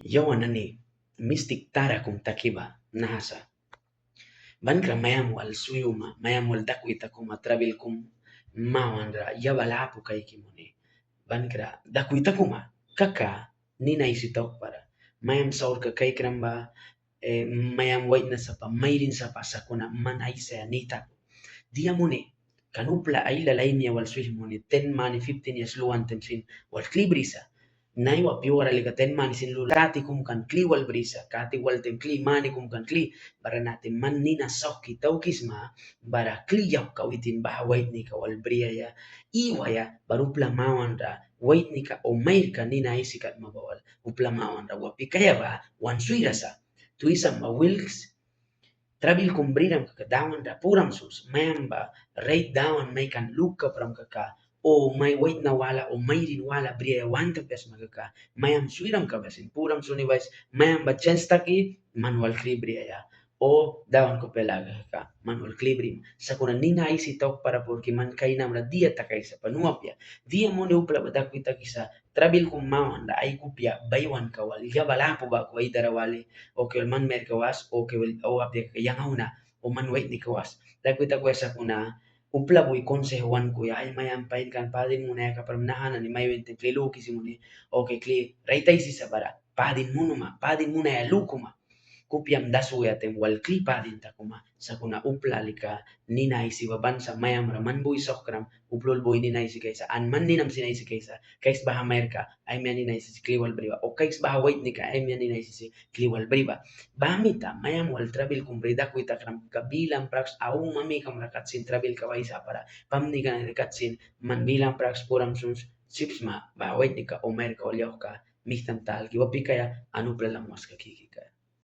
yawanani mistik tara kum takiba nahasa bankra mayam wal suyuma mayam wal dakwita kuma trabil kum mawanra yabalapu kaikimuni bankra dakwita kuma kaka nina isitok para mayam saur ka kaikramba mayam wait na sapa mayrin sapa sakuna man aisa nita dia mune kanupla aila lainia wal swiss mune 10 mani 15 years luan temsin wal klibrisa nai wa piora liga 10 mani sin lu kati kum kan kli wal brisa kati wal tem kli mani kum kan kli bara nate man nina sokki taukisma bara kli yap kawitin bah wait nika wal bria ya iwa ya barupla mawanda wait nika o mair ka nina isikat mabawal upla mawanda wa pikaya ba wan suirasa tuisa ma wilks trabil kumbriram kaka dawan da puram sus memba rate dawan may kan luka pram kaka o may wait na wala o may rin wala bria wanta pes magaka mayam suiram ka besin puram suni vais mayam ba chance taki manual kribria ya o dawan ko pelaga ka manual klibrim sakuna nina isi tok para porque man kaina mra dia takai sa panuapya dia mo ne upla badak kita kisa trabil kum mawan da ay kupya baywan kawal ya bala po ba ko ay darawali o que el man merkawas o que el o apia que yang una o man wait ni kawas da kuita kuesa kuna upla boy konsehuan ko ya ay mayan pain kan padin muna ya kapamnahan ni may wente klilo kisimuni o que kli raita isi sabara padin munuma padin muna ya lukuma kupiam dasu ya tem wal klipa din takuma sa kuna upla lika ninay si babansa mayam raman boy sokram uplol boy ninay si kaysa an man ninam sinay si kaysa kays baha merka ay miya ninay si kliwal briba o kays baha wait ni ka ay miya ninay si kliwal briba bamita mayam wal trabil kumbrida kuita kram kabilang prax au mami kam rakat sin trabil kawaysa para pamni ka rakat sin man bilang prax puram suns sipsma baha wait ni ka o merka o ka mihtam tal ki wapi kaya anu plalang mas kakiki ka